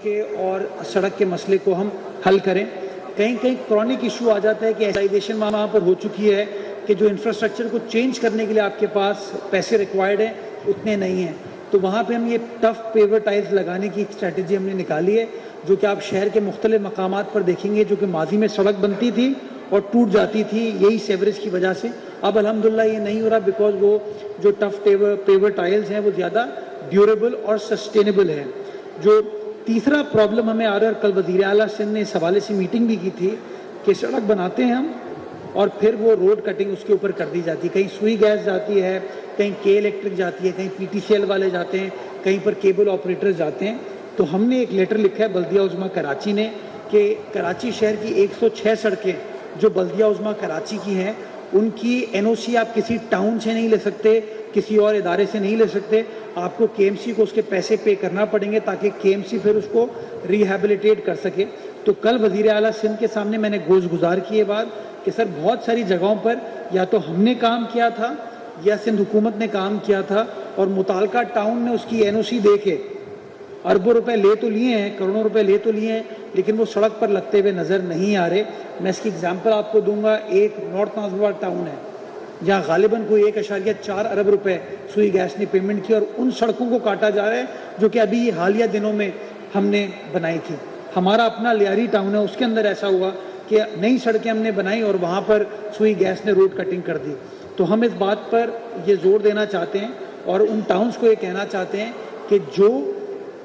کے اور سڑک کے مسئلے کو ہم حل کریں. کہیں کہیں کرونک ایشو آ جاتا ہے کہ ایسائزیشن وہاں پر ہو چکی ہے کہ جو انفراسٹرکچر کو چینج کرنے کے لیے آپ کے پاس پیسے ریکوائرڈ ہیں اتنے نہیں ہیں, تو وہاں پہ ہم یہ ٹف پیور ٹائلز لگانے کی اسٹریٹجی ہم نے نکالی ہے, جو کہ آپ شہر کے مختلف مقامات پر دیکھیں گے, جو کہ ماضی میں سڑک بنتی تھی اور ٹوٹ جاتی تھی یہی سیوریج کی وجہ سے. اب الحمدللہ یہ نہیں ہو رہا بیکاز وہ جو ٹف پیور ٹائلز ہیں وہ زیادہ ڈیوریبل اور سسٹینیبل ہیں. جو تیسرا پرابلم ہمیں آ رہا ہے, کل وزیر اعلیٰ سندھ نے اس حوالے سے میٹنگ بھی کی تھی کہ سڑک بناتے ہیں ہم اور پھر وہ روڈ کٹنگ اس کے اوپر کر دی جاتی ہے. کہیں سوئی گیس جاتی ہے, کہیں کے الیکٹرک جاتی ہے, کہیں پی ٹی سی ایل والے جاتے ہیں, کہیں پر کیبل آپریٹر جاتے ہیں. تو ہم نے ایک لیٹر لکھا ہے بلدیہ عظمیٰ کراچی نے کہ کراچی شہر کی 106 سڑکیں جو بلدیہ عظمیٰ کراچی کی ہیں ان کی این او سی آپ کسی ٹاؤن سے نہیں لے سکتے, کسی اور ادارے سے نہیں لے سکتے, آپ کو کے ایم سی کو اس کے پیسے پے کرنا پڑیں گے تاکہ کے ایم سی پھر اس کو ریہیبلیٹیٹ کر سکے. تو کل وزیر اعلیٰ سندھ کے سامنے میں نے گوش گزار کیے بات کہ سر بہت ساری جگہوں پر یا تو ہم نے کام کیا تھا یا سندھ حکومت نے کام کیا تھا اور متعلقہ ٹاؤن نے اس کی این او سی دے کے اربوں روپے لے تو لیے ہیں, کروڑوں روپے لے تو لیے ہیں, لیکن وہ سڑک پر لگتے ہوئے نظر نہیں آ رہے. میں اس کی اگزامپل آپ کو دوں گا. ایک نارتھ نازل آباد ٹاؤن ہے جہاں غالباً کوئی 1.4 ارب روپے سوئی گیس نے پیمنٹ کی اور ان سڑکوں کو کاٹا جا رہا ہے جو کہ ابھی حالیہ دنوں میں ہم نے بنائی تھی. ہمارا اپنا لیاری ٹاؤن ہے, اس کے اندر ایسا ہوا کہ نئی سڑکیں ہم نے بنائی اور وہاں پر سوئی گیس نے روڈ کٹنگ کر دی. تو ہم اس بات پر یہ زور دینا چاہتے ہیں اور ان ٹاؤنز کو یہ کہنا چاہتے ہیں کہ جو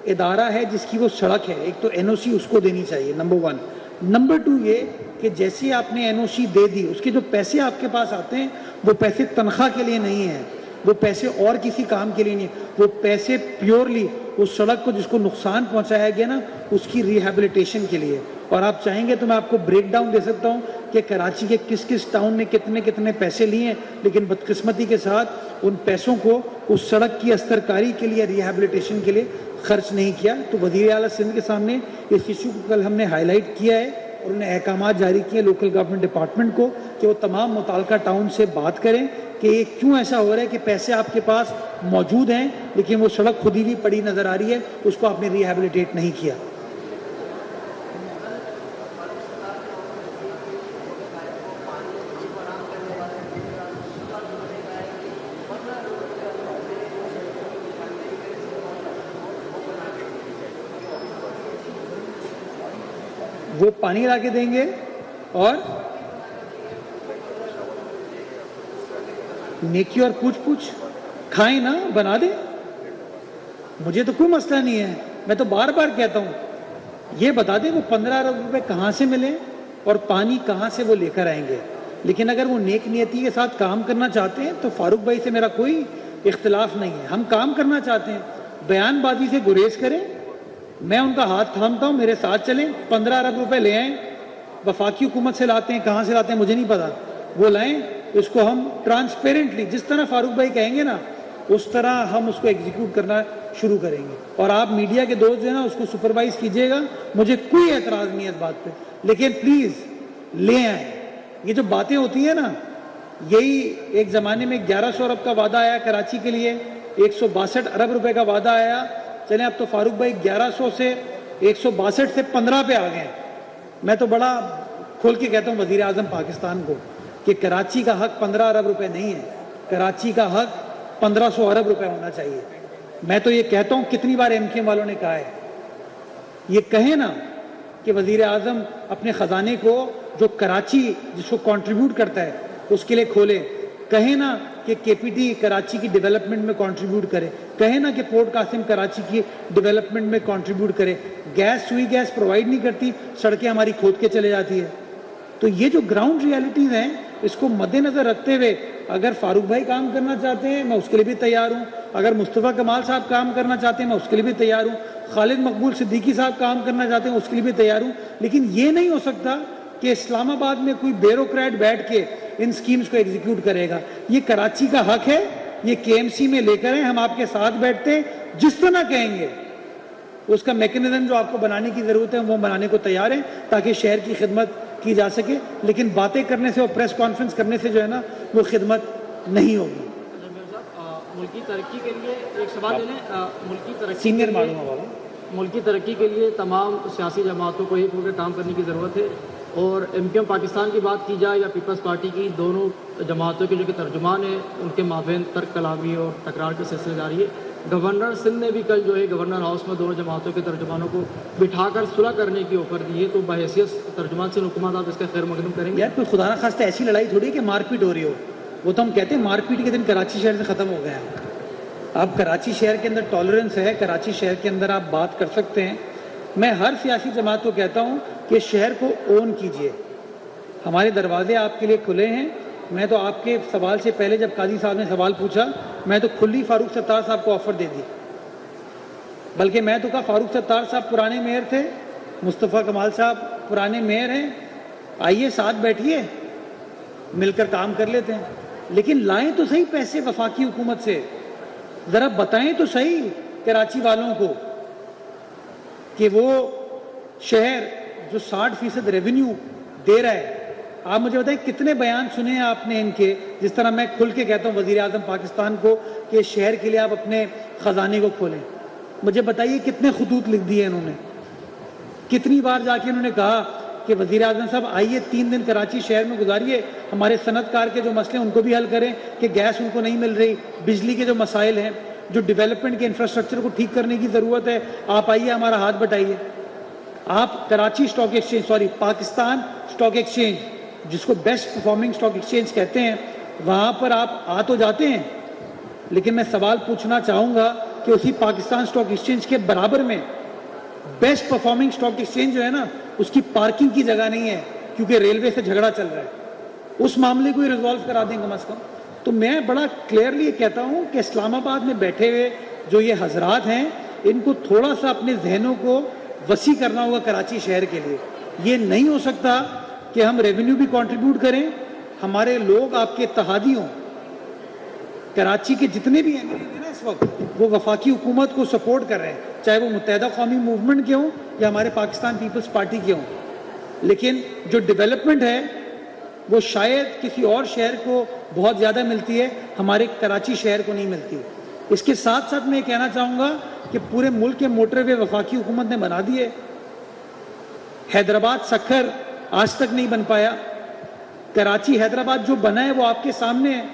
ادارہ ہے جس کی وہ سڑک ہے, ایک تو این او سی اس کو دینی چاہیے, نمبر 1. نمبر 2 یہ کہ جیسے آپ نے این او سی دے دی, اس کے جو پیسے آپ کے پاس آتے ہیں وہ پیسے تنخواہ کے لیے نہیں ہیں, وہ پیسے اور کسی کام کے لیے نہیں ہیں, وہ پیسے پیورلی اس سڑک کو جس کو نقصان پہنچایا گیا نا اس کی ریہیبلیٹیشن کے لیے. اور آپ چاہیں گے تو میں آپ کو بریک ڈاؤن دے سکتا ہوں کہ کراچی کے کس کس ٹاؤن نے کتنے کتنے پیسے لیے ہیں, لیکن بدقسمتی کے ساتھ ان پیسوں کو اس سڑک کی استر کاری کے لیے, ریہیبلیٹیشن کے لیے خرچ نہیں کیا. تو وزیر اعلیٰ سندھ کے سامنے اس ایشو کو کل ہم نے ہائی لائٹ کیا ہے اور انہیں احکامات جاری کیے لوکل گورنمنٹ ڈپارٹمنٹ کو کہ وہ تمام متعلقہ ٹاؤن سے بات کریں کہ یہ کیوں ایسا ہو رہا ہے کہ پیسے آپ کے پاس موجود ہیں لیکن وہ سڑک خود ہی پڑی نظر آ رہی ہے, اس کو آپ نے ریہیبلیٹیٹ نہیں کیا. وہ پانی لا کے دیں گے اور نیکی اور پوچھ کھائیں نا, بنا دیں, مجھے تو کوئی مسئلہ نہیں ہے. میں تو بار بار کہتا ہوں یہ بتا دیں وہ 15 ارب روپے کہاں سے ملیں اور پانی کہاں سے وہ لے کر آئیں گے. لیکن اگر وہ نیک نیتی کے ساتھ کام کرنا چاہتے ہیں تو فاروق بھائی سے میرا کوئی اختلاف نہیں ہے, ہم کام کرنا چاہتے ہیں, بیان بازی سے گریز کریں, میں ان کا ہاتھ تھامتا ہوں, میرے ساتھ چلیں, 15 ارب روپے لے آئیں, وفاقی حکومت سے لاتے ہیں, کہاں سے لاتے ہیں مجھے نہیں پتا, وہ لائیں, اس کو ہم ٹرانسپیرنٹلی جس طرح فاروق بھائی کہیں گے نا اس طرح ہم اس کو ایگزیکیوٹ کرنا شروع کریں گے. اور آپ میڈیا کے دوست جو ہے نا اس کو سپروائز کیجئے گا, مجھے کوئی اعتراض نہیں ہے اس بات پہ, لیکن پلیز لے آئیں. یہ جو باتیں ہوتی ہیں نا, یہی ایک زمانے میں 1100 ارب کا وعدہ آیا کراچی کے لیے, 162 ارب روپے کا وعدہ آیا, چلیں اب تو فاروق بھائی 1100 سے 162 سے 15 پہ آ گئے ہیں. میں تو بڑا کھول کے کہتا ہوں وزیر اعظم پاکستان کو کہ کراچی کا حق 15 ارب روپے نہیں ہے, کراچی کا حق 1500 ارب روپے ہونا چاہیے. میں تو یہ کہتا ہوں, کتنی بار ایم کیو والوں نے کہا ہے, یہ کہیں نا کہ وزیر اعظم اپنے خزانے کو جو کراچی جس کو کنٹریبیوٹ کرتا ہے اس کے لیے کھولے, کہیں نا کہ کے پی ٹی کراچی کی ڈیولپمنٹ میں کنٹریبیوٹ کرے, کہیں نا کہ پورٹ قاسم کراچی کی ڈیولپمنٹ میں کنٹریبیوٹ کرے. گیس سوئی گیس پرووائڈ نہیں کرتی, سڑکیں ہماری کھود کے چلے جاتی ہے. تو یہ جو گراؤنڈ ریالٹیز ہیں اس کو مد نظر رکھتے ہوئے اگر فاروق بھائی کام کرنا چاہتے ہیں میں اس کے لیے بھی تیار ہوں, اگر مصطفیٰ کمال صاحب کام کرنا چاہتے ہیں میں اس کے لیے بھی تیار ہوں, خالد مقبول صدیقی صاحب کام کرنا چاہتے ہیں اس کے لیے بھی تیار ہوں. لیکن یہ نہیں ہو سکتا کہ اسلام آباد میں کوئی بیوروکریٹ بیٹھ کے ان سکیمز کو ایگزیکیوٹ کرے گا. یہ کراچی کا حق ہے, یہ کے ایم سی میں لے کر ہیں, ہم آپ کے ساتھ بیٹھتے ہیں, جس طرح کہیں گے اس کا میکنزم جو آپ کو بنانے کی ضرورت ہے وہ بنانے کو تیار ہیں تاکہ شہر کی خدمت کی جا سکے. لیکن باتیں کرنے سے اور پریس کانفرنس کرنے سے جو ہے نا وہ خدمت نہیں ہوگی. ملکی ترقی کے لیے ایک سوال لے لیں, ملکی ترقی سینئر معلوم والا ملکی ترقی کے لیے تمام سیاسی جماعتوں کو ایک ہو کے کام کرنے کی ضرورت ہے، اور ایم کیو ایم پاکستان کی بات کی جائے یا پیپلز پارٹی کی، دونوں جماعتوں کے جو کہ ترجمان ہیں ان کے مابین ترک کلامی اور تکرار کے سلسلے جاری ہے۔ گورنر سندھ نے بھی کل جو ہے گورنر ہاؤس میں دونوں جماعتوں کے ترجمانوں کو بٹھا کر صلح کرنے کی آفر دی ہے، تو بحیثیت ترجمان سے حکومت آپ اس کا خیر مقدم کریں گے؟ یار کوئی خدا نخواستہ ایسی لڑائی تھوڑی ہے کہ مار پیٹ ہو رہی ہو، وہ تو ہم کہتے ہیں مار پیٹ کے دن کراچی شہر سے ختم ہو گئے ہیں۔ اب کراچی شہر کے اندر ٹالرنس ہے، کراچی شہر کے اندر آپ بات کر سکتے ہیں۔ میں ہر سیاسی جماعت کو کہتا ہوں کہ شہر کو اون کیجئے، ہمارے دروازے آپ کے لیے کھلے ہیں۔ میں تو آپ کے سوال سے پہلے جب قاضی صاحب نے سوال پوچھا، میں تو کھلی فاروق ستار صاحب کو آفر دے دی، بلکہ میں تو کہا فاروق ستار صاحب پرانے میئر تھے، مصطفیٰ کمال صاحب پرانے میئر ہیں، آئیے ساتھ بیٹھیے، مل کر کام کر لیتے ہیں، لیکن لائیں تو صحیح پیسے وفاقی حکومت سے، ذرا بتائیں تو صحیح کراچی والوں کو کہ وہ شہر جو 60% ریونیو دے رہا ہے، آپ مجھے بتائیں کتنے بیان سنے ہیں آپ نے ان کے، جس طرح میں کھل کے کہتا ہوں وزیر اعظم پاکستان کو کہ شہر کے لیے آپ اپنے خزانے کو کھولیں، مجھے بتائیے کتنے خطوط لکھ دیے انہوں نے، کتنی بار جا کے انہوں نے کہا کہ وزیر اعظم صاحب آئیے 3 دن کراچی شہر میں گزاریے، ہمارے صنعت کار کے جو مسئلے ہیں ان کو بھی حل کریں کہ گیس ان کو نہیں مل رہی، بجلی کے جو مسائل ہیں، جو ڈیولپمنٹ کے انفراسٹرکچر کو ٹھیک کرنے کی ضرورت ہے، آپ آئیے ہمارا ہاتھ بٹائیے۔ آپ Karachi stock exchange Pakistan stock exchange, جس کو بیسٹ پرفارمنگ اسٹاک ایکسچینج کہتے ہیں، وہاں پر آپ آ تو جاتے ہیں، لیکن میں سوال پوچھنا چاہوں گا کہ اسی پاکستان اسٹاک ایکسچینج کے برابر میں بیسٹ پرفارمنگ اسٹاک ایکسچینج جو ہے نا، اس کی پارکنگ کی جگہ نہیں ہے، کیونکہ ریلوے سے جھگڑا چل رہا ہے، اس معاملے کو ہی ریزالو کرا دیں کم از کم۔ تو میں بڑا کلیئرلی کہتا ہوں کہ اسلام آباد میں بیٹھے ہوئے جو یہ حضرات ہیں، ان کو تھوڑا سا اپنے ذہنوں کو وسیع کرنا ہوگا کراچی شہر کے لیے۔ یہ نہیں ہو سکتا کہ ہم ریونیو بھی کنٹریبیوٹ کریں، ہمارے لوگ آپ کے اتحادی ہوں، کراچی کے جتنے بھی ایم ایل اے ہیں نا اس وقت، وہ وفاقی حکومت کو سپورٹ کر رہے ہیں، چاہے وہ متحدہ قومی موومنٹ کے ہوں یا ہمارے پاکستان پیپلز پارٹی کے ہوں، لیکن جو ڈیولپمنٹ ہے وہ شاید کسی اور شہر کو بہت زیادہ ملتی ہے، ہمارے کراچی شہر کو نہیں ملتی۔ اس کے ساتھ ساتھ میں یہ کہنا چاہوں گا کہ پورے ملک کے موٹر وے وفاقی حکومت نے بنا دیے، حیدرآباد سکھر آج تک نہیں بن پایا، کراچی حیدرآباد جو بنا ہے وہ آپ کے سامنے ہے۔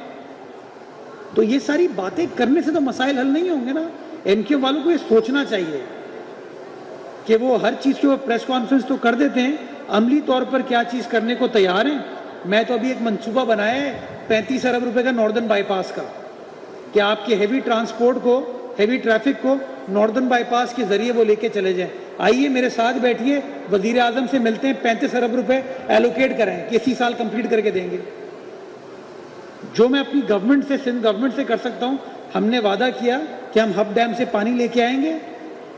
تو یہ ساری باتیں کرنے سے تو مسائل حل نہیں ہوں گے نا۔ ایم کیو والوں کو یہ سوچنا چاہیے کہ وہ ہر چیز کے اوپر پریس کانفرنس تو کر دیتے ہیں، عملی طور پر کیا چیز کرنے کو تیار ہیں۔ میں تو ابھی ایک منصوبہ بنایا ہے 35 ارب روپے کا ناردرن بائی پاس کا، کہ آپ کے ہیوی ٹرانسپورٹ کو، ہیوی ٹریفک کو ناردرن بائی پاس کے ذریعے وہ لے کے چلے جائیں۔ آئیے میرے ساتھ بیٹھیے، وزیر اعظم سے ملتے ہیں، 35 ارب روپے ایلوکیٹ کریں کہ اسی سال کمپلیٹ کر کے دیں گے۔ جو میں اپنی گورنمنٹ سے، سندھ گورنمنٹ سے کر سکتا ہوں، ہم نے وعدہ کیا کہ ہم ہب ڈیم سے پانی لے کے آئیں گے،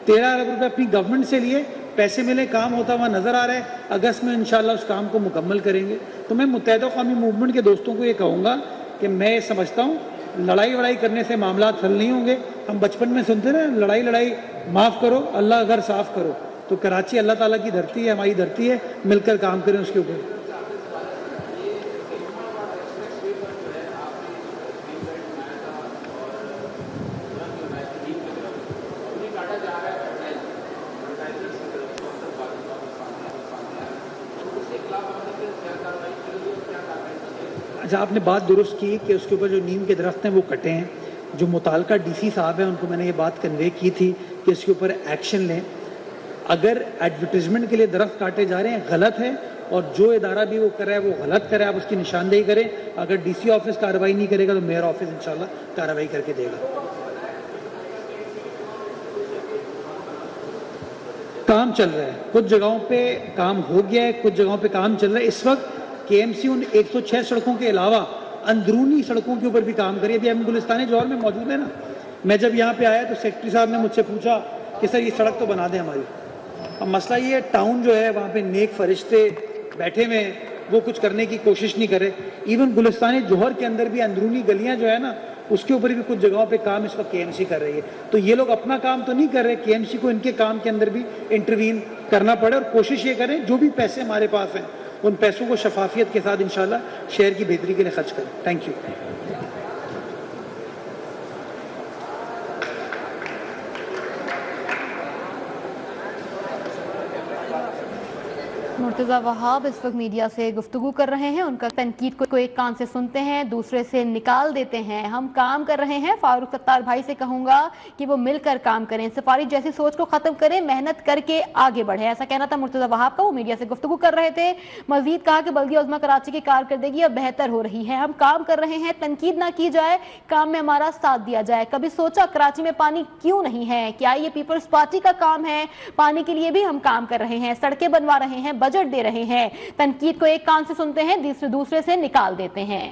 13 ارب روپے اپنی گورنمنٹ سے لیے، پیسے ملے، کام ہوتا ہوا نظر آ رہا ہے، اگست میں انشاءاللہ اس کام کو مکمل کریں گے۔ تو میں متحدہ قومی موومنٹ کے دوستوں کو یہ کہوں گا کہ میں یہ سمجھتا ہوں لڑائی کرنے سے معاملات حل نہیں ہوں گے۔ ہم بچپن میں سنتے نا، لڑائی معاف کرو اللہ گھر صاف کرو۔ تو کراچی اللہ تعالیٰ کی دھرتی ہے، ہماری دھرتی ہے، مل کر کام کریں اس کے اوپر۔ اچھا، آپ نے بات درست کی کہ اس کے اوپر جو نیم کے درخت ہیں وہ کٹے ہیں، جو متعلقہ ڈی سی صاحب ہیں ان کو میں نے یہ بات کنوے کی تھی کہ اس کے اوپر ایکشن لیں۔ اگر ایڈورٹیزمنٹ کے لیے درخت کاٹے جا رہے ہیں غلط ہے، اور جو ادارہ بھی وہ کر رہا ہے وہ غلط کرے، آپ اس کی نشاندہی کریں۔ اگر ڈی سی آفس کارروائی نہیں کرے گا تو میئر آفس انشاءاللہ کارروائی کر کے دے گا۔ کام چل رہا ہے، کچھ جگہوں پہ کام ہو گیا ہے، کچھ جگہوں پہ کام چل رہا ہے۔ اس وقت کے ایم سی ان 106 سڑکوں کے علاوہ اندرونی سڑکوں کے اوپر بھی کام کری ہے۔ ابھی ہم گلستان جوہر میں موجود ہیں نا، میں جب یہاں پہ آیا تو سیکرٹری صاحب نے مجھ سے پوچھا کہ سر یہ سڑک تو بنا دیں ہماری۔ اب مسئلہ یہ ہے ٹاؤن جو ہے وہاں پہ نیک فرشتے بیٹھے ہوئے ہیں، وہ کچھ کرنے کی کوشش نہیں کرے۔ ایون گلستان جوہر کے اندر بھی اندرونی گلیاں جو ہے نا، اس کے اوپر بھی کچھ جگہوں پہ کام اس وقت کے ایم سی کر رہی ہے۔ تو یہ لوگ اپنا کام تو نہیں کر رہے، کے ایم سی کو ان کے کام کے اندر بھی انٹروین کرنا پڑے، اور کوشش یہ کریں جو بھی پیسے ہمارے پاس ہیں ان پیسوں کو شفافیت کے ساتھ انشاءاللہ شہر کی بہتری کے لیے خرچ کریں۔ Thank you. مرتضی وہاب اس وقت میڈیا سے گفتگو کر رہے ہیں. ان کا تنقید کو ایک کان سے سنتے ہیں, دوسرے سے نکال دیتے ہیں. ہم کام کر رہے ہیں. فاروق ستار بھائی سے کہوں گا کہ وہ مل کر کام کریں, سفارش جیسی سوچ کو ختم کریں, محنت کر کے آگے بڑھیں. ایسا کہنا تھا مرتضی وہاب کا. وہ میڈیا سے گفتگو کر رہے تھے. مزید کہا کہ بلدیہ عظمیٰ کراچی کی کارکردگی اب بہتر ہو رہی ہے. ہم کام کر رہے ہیں, تنقید نہ کی جائے, کام میں ہمارا ساتھ دیا جائے. کبھی سوچا کراچی میں پانی کیوں نہیں ہے؟ کیا یہ پیپلز پارٹی کا کام ہے؟ پانی کے لیے بھی ہم کام کر رہے ہیں, سڑکیں بنوا رہے ہیں, بجٹ دے رہے ہیں. تنقید کو ایک کان سے سنتے ہیں, دوسرے سے نکال دیتے ہیں.